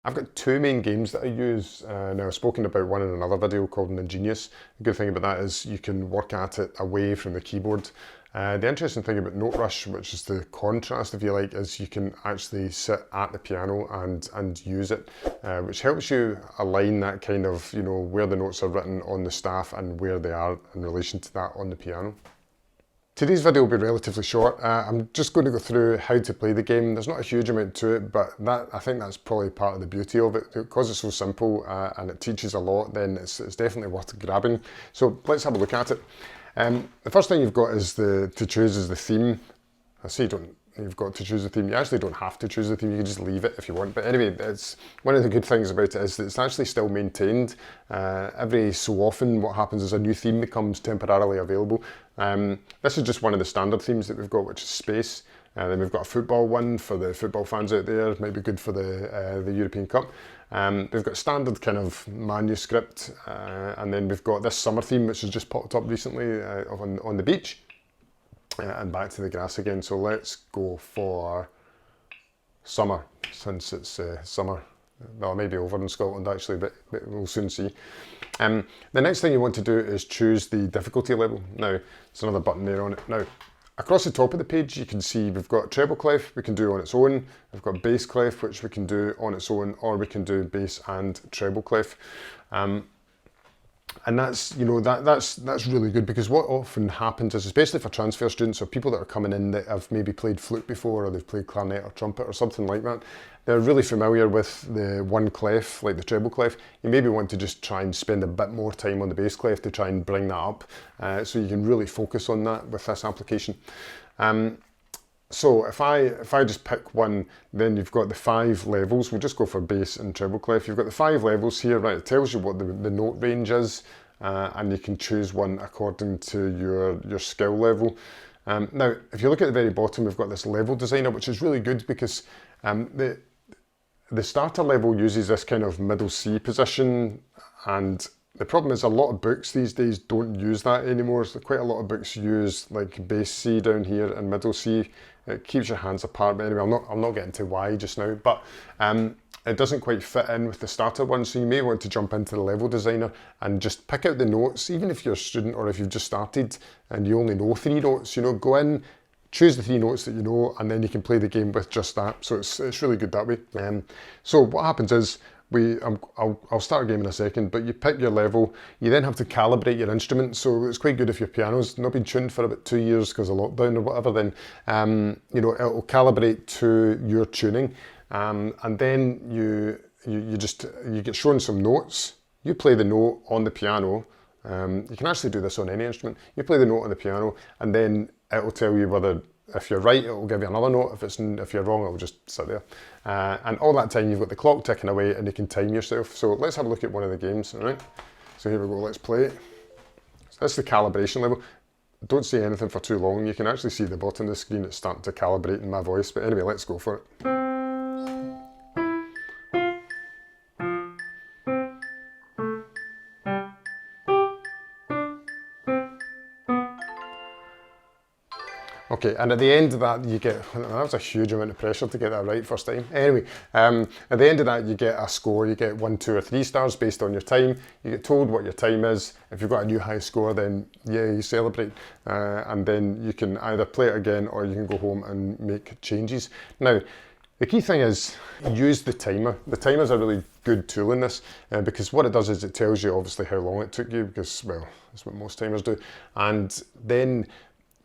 I've got two main games that I use. Now I've spoken about one in another video called Ingenious. The good thing about that is you can work at it away from the keyboard. The interesting thing about Note Rush, which is the contrast if you like, is you can actually sit at the piano and use it, which helps you align that kind of, you know, where the notes are written on the staff and where they are in relation to that on the piano. Today's video will be relatively short. I'm just going to go through how to play the game. There's not a huge amount to it, but I think that's probably part of the beauty of it. Because it's so simple and it teaches a lot, then it's definitely worth grabbing. So let's have a look at it. The first thing you've got is to choose is the theme. I say you've got to choose a theme. You actually don't have to choose a theme, you can just leave it if you want. But anyway, it's one of the good things about it is that it's actually still maintained. Every so often what happens is a new theme becomes temporarily available. This is just one of the standard themes that we've got, which is Space. Then we've got a football one for the football fans out there. It might be good for the European Cup. We've got standard kind of manuscript, and then we've got this summer theme, which has just popped up recently on the beach. And back to the grass again. So let's go for summer, since it's summer. Well, it may be over in Scotland actually, but we'll soon see. The next thing you want to do is choose the difficulty level. Now, there's another button there on it. Now, across the top of the page, you can see we've got treble clef, we can do on its own. We've got bass clef, which we can do on its own, or we can do bass and treble clef. And that's, you know, that's really good, because what often happens is, especially for transfer students or people that are coming in that have maybe played flute before, or they've played clarinet or trumpet or something like that, they're really familiar with the one clef, like the treble clef. You maybe want to just try and spend a bit more time on the bass clef to try and bring that up, so you can really focus on that with this application. So if I just pick one, then you've got the 5 levels. We'll just go for bass and treble clef. You've got the 5 levels here, right? It tells you what the note range is, and you can choose one according to your skill level. Now, if you look at the very bottom, we've got this level designer, which is really good because the starter level uses this kind of middle C position, and the problem is a lot of books these days don't use that anymore. So quite a lot of books use like bass C down here and middle C. It keeps your hands apart, but anyway, I'm not getting to why just now, but it doesn't quite fit in with the starter one, so you may want to jump into the level designer and just pick out the notes, even if you're a student or if you've just started and you only know 3 notes, you know, go in, choose the 3 notes that you know, and then you can play the game with just that. So it's really good that way. So what happens is, I'll start a game in a second, but you pick your level, you then have to calibrate your instrument. So it's quite good if your piano's not been tuned for about 2 years because of lockdown or whatever, then you know, it'll calibrate to your tuning, and then you get shown some notes. You play the note on the piano. You can actually do this on any instrument. You play the note on the piano, and then it'll tell you whether, if you're right, it'll give you another note. If you're wrong, it'll just sit there. And all that time, you've got the clock ticking away, and you can time yourself. So let's have a look at one of the games, all right? So here we go, let's play. So that's the calibration level. Don't say anything for too long. You can actually see the bottom of the screen, it's starting to calibrate in my voice. But anyway, let's go for it. Okay, and at the end of that, you get, that was a huge amount of pressure to get that right first time. Anyway, at the end of that, you get a score. You get 1, 2, or 3 stars based on your time. You get told what your time is. If you've got a new high score, then yeah, you celebrate. And then you can either play it again, or you can go home and make changes. Now, the key thing is use the timer. The timer is a really good tool in this, because what it does is it tells you obviously how long it took you, because, well, that's what most timers do. And then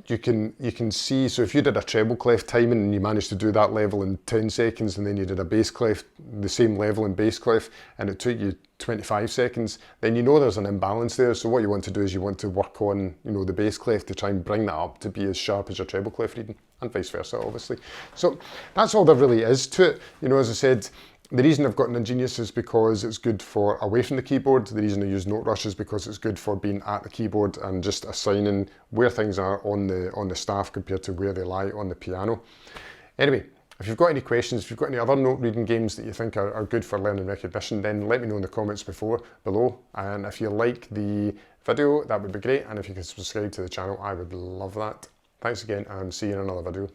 you can see, so if you did a treble clef timing and you managed to do that level in 10 seconds, and then you did a bass clef, the same level in bass clef, and it took you 25 seconds, then you know there's an imbalance there. So what you want to do is you want to work on, you know, the bass clef to try and bring that up to be as sharp as your treble clef reading, and vice versa, obviously. So that's all there really is to it. You know, as I said, the reason I've got an Ingenious is because it's good for away from the keyboard. The reason I use Note Rush is because it's good for being at the keyboard and just assigning where things are on the staff compared to where they lie on the piano. Anyway, if you've got any questions, if you've got any other note reading games that you think are good for learning recognition, then let me know in the comments below. And if you like the video, that would be great. And if you could subscribe to the channel, I would love that. Thanks again, and see you in another video.